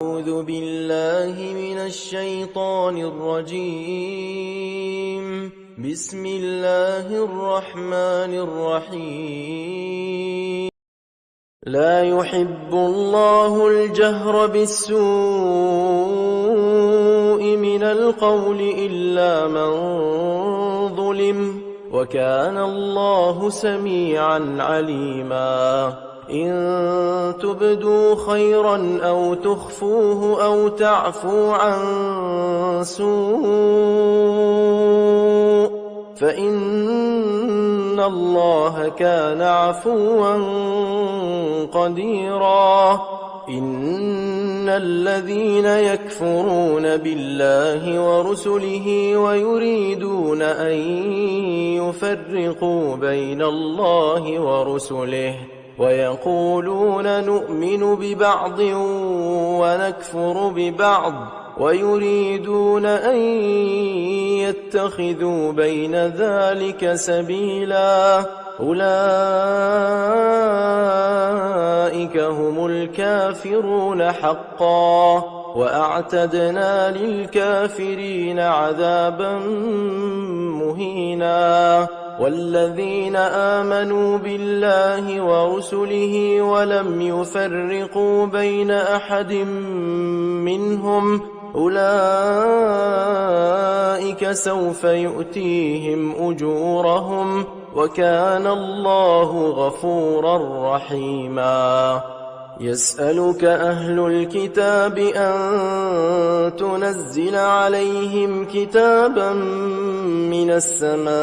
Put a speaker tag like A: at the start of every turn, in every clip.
A: أعوذ بالله من الشيطان الرجيم. بسم الله الرحمن الرحيم. لا يحب الله الجهر بالسوء من القول إلا من ظلم، وكان الله سميعا عليما. إن تبدوا خيرا أو تخفوه أو تعفو عن سوء فإن الله كان عفوا قديرا. إن الذين يكفرون بالله ورسله ويريدون أن يفرقوا بين الله ورسله ويقولون نؤمن ببعض ونكفر ببعض ويريدون أن يتخذوا بين ذلك سبيلا، أولئك هم الكافرون حقا، وأعتدنا للكافرين عذابا مهينا. والذين آمنوا بالله ورسله ولم يفرقوا بين أحد منهم أولئك سوف يؤتيهم أجورهم، وكان الله غفورا رحيما. يسألك أهل الكتاب أن تنزل عليهم كتابا من السماء،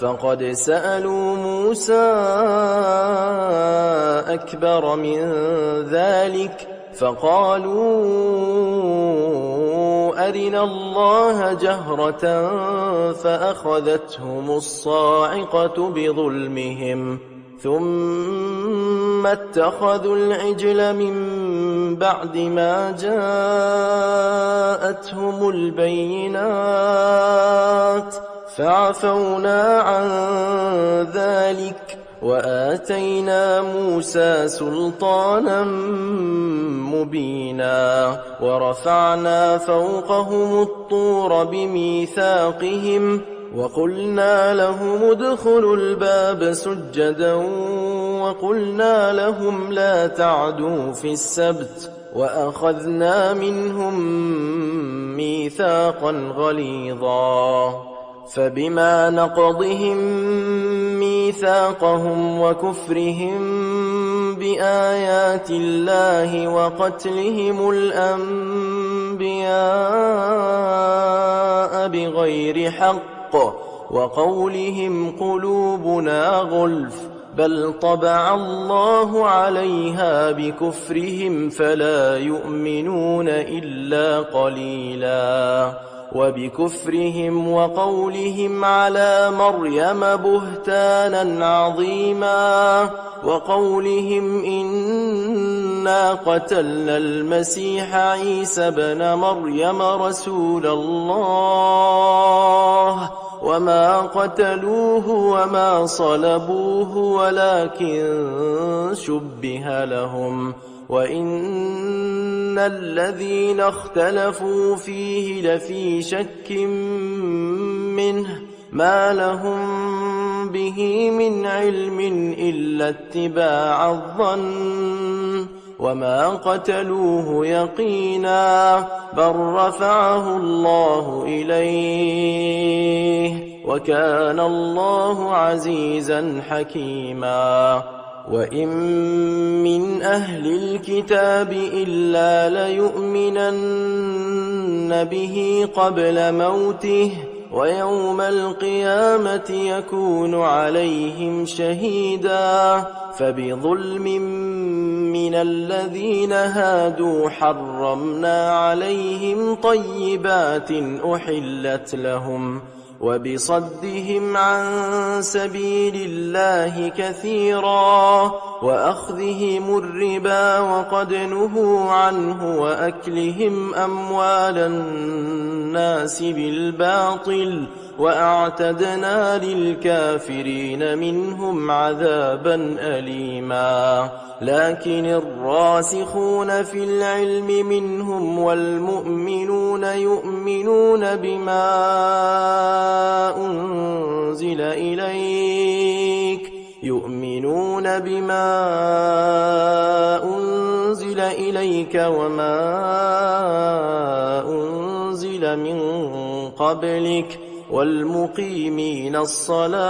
A: فقد سألوا موسى أكبر من ذلك فقالوا أرنا الله جهرة فأخذتهم الصاعقة بظلمهم، ثم اتخذوا العجل من بعد ما جاءتهم البينات، فعفونا عن ذلك وآتينا موسى سلطانا مبينا، ورفعنا فوقهم الطور بميثاقهم وقلنا لهم ادخلوا الباب سجدا وقلنا لهم لا تعدوا في السبت، وأخذنا منهم ميثاقا غليظا. فبما نقضهم ميثاقهم وكفرهم بآيات الله وقتلهم الأنبياء بغير حق وقولهم قلوبنا غلف، بل طبع الله عليها بكفرهم فلا يؤمنون إلا قليلا. وبكفرهم وقولهم على مريم بهتانا عظيما، وقولهم إنا قتلنا المسيح عيسى ابن مريم رسول الله وما قتلوه وما صلبوه ولكن شبه لهم، وإن الذين اختلفوا فيه لفي شك منه ما لهم به من علم إلا اتباع الظن، وما قتلوه يقينا بل رفعه الله إليه، وكان الله عزيزا حكيما. وإن من أهل الكتاب إلا ليؤمنن به قبل موته، ويوم القيامة يكون عليهم شهيدا. فبظلم من الذين هادوا حرمنا عليهم طيبات أحلت لهم، وبصدهم عن سبيل الله كثيرا وأخذهم الربا وقد نهوا عنه وأكلهم أموال الناس بالباطل وأعتدنا للكافرين منهم عذابا أليما لكن الراسخون في العلم منهم والمؤمنون يؤمنون بما أنزل إليك وما أنزل من قبلك والمقيمين الصلاة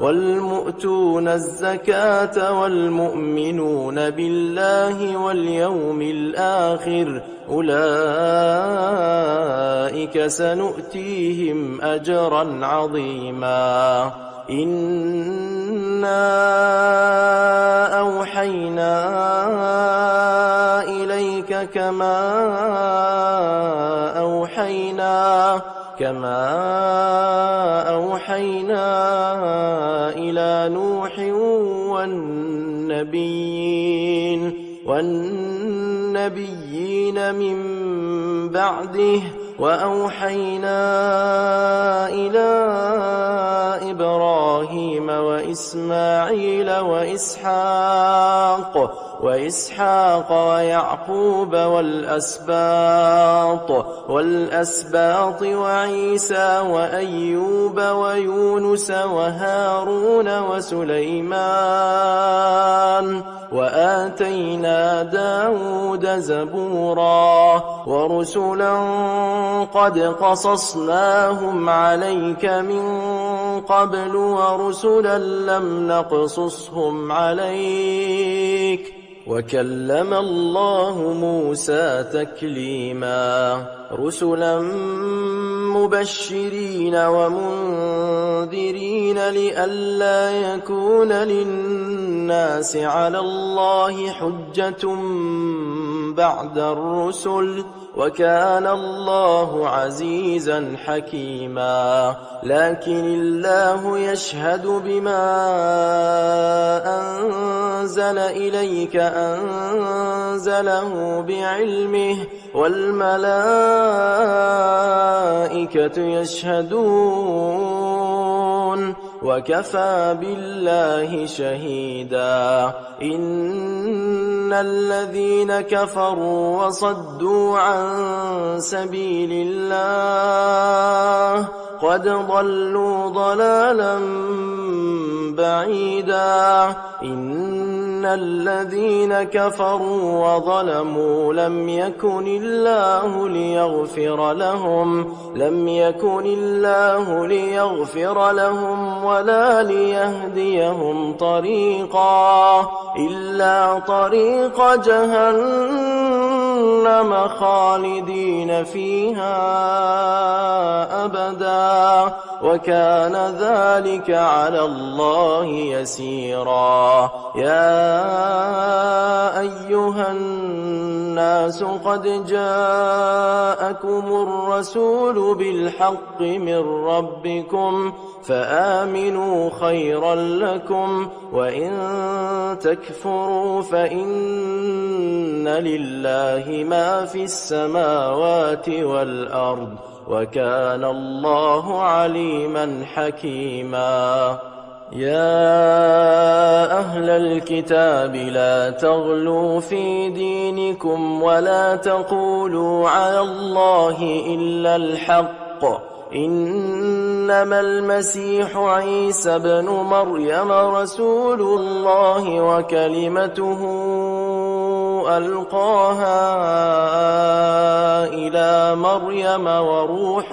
A: والمؤتون الزكاة والمؤمنون بالله واليوم الآخر أولئك سنؤتيهم أجرا عظيما إنا أوحينا إليك كما أوحينا إلى نوح والنبيين من بعده وأوحينا إلى إبراهيم وإسماعيل وإسحاق ويعقوب والأسباط وعيسى وأيوب ويونس وهارون وسليمان وآتينا داود زبورا ورسلا قد قصصناهم عليك من قبل ورسلا لم نقصصهم عليك وكلم الله موسى تكليما رسلا مبشرين ومنذرين لئلا يكون للناس على الله حجة بعد الرسل وكان الله عزيزا حكيما لكن الله يشهد بما أنزل إليك أنزله بعلمه والملائكة يشهدون وكفى بالله شهيدا إن الذين كفروا وصدوا عن سبيل الله قد ضلوا ضلالا بعيدا إن الذين كفروا وظلموا لم يكن الله ليغفر لهم ولا ليهديهم طريقا إلا طريق جهنم خالدين فيها أبدا وكان ذلك على الله يسيرا يا أيها الناس قد جاءكم الرسول بالحق من ربكم فآمنوا خيرا لكم وإن تكفروا فإن لله ما في السماوات والأرض وكان الله عليما حكيما يا أهل الكتاب لا تغلوا في دينكم ولا تقولوا على الله إلا الحق إنما المسيح عيسى بن مريم رسول الله وكلمته ألقاها إلى مريم وروح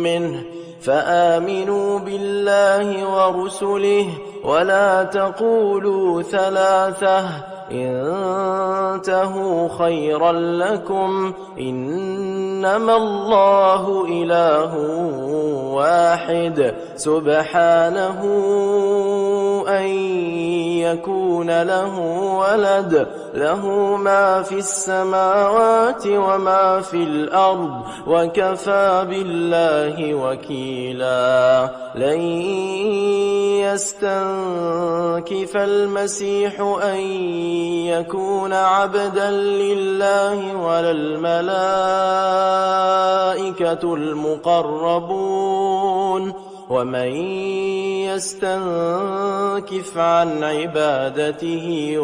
A: منه فآمنوا بالله ورسله ولا تقولوا ثلاثة انتهوا خيرا لكم إنما الله إله واحد سبحانه أن يكون له ولد له ما في السماوات وما في الأرض وكفى بالله وكيلا لن يستنكف المسيح أن يكون عبدا لله ولا الملائكة المقربون ومن يستنكف عن عبادته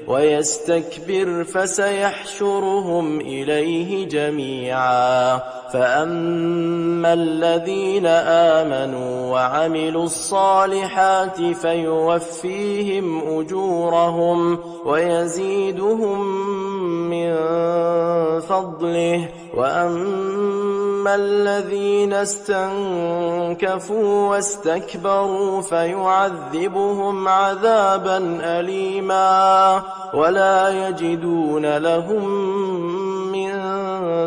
A: ويستكبر فسيحشرهم إليه جميعا فأما الذين آمنوا وعملوا الصالحات فيوفيهم أجورهم ويزيدهم من فضله وأما الذين استنكفوا واستكبروا فيعذبهم عذابا أليما ولا يجدون لهم من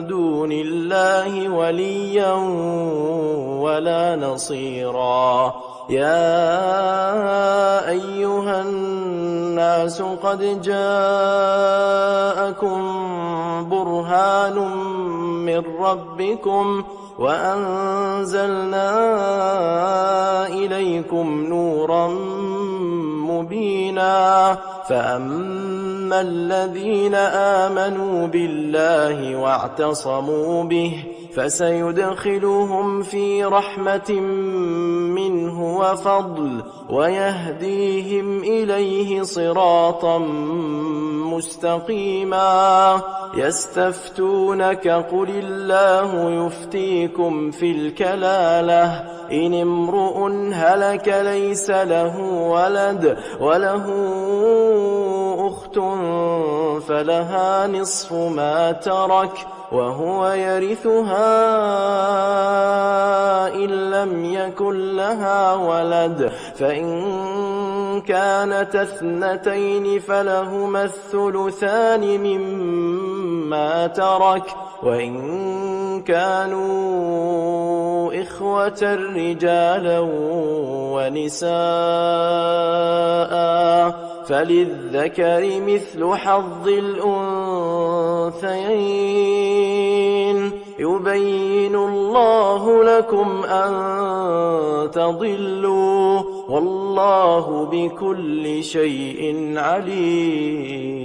A: دون الله وليا ولا نصيرا يا أيها الناس قد جاءكم برهان من ربكم وأنزلنا إليكم نورا مبينا فأما الذين آمنوا بالله واعتصموا به فسيدخلهم في رحمة منه وفضل ويهديهم إليه صراطا مستقيما يستفتونك قل الله يفتيكم في الكلالة إن امرؤ هلك ليس له ولد وله أخت فلها نصف ما ترك وهو يرثها إن لم يكن لها ولد فإن كانت اثنتين فلهما الثلثان مما ترك وإن كانوا إخوة رجالا ونساء فللذكر مثل حظ الأنثيين يبين الله لكم أن تضلوا والله بكل شيء عليم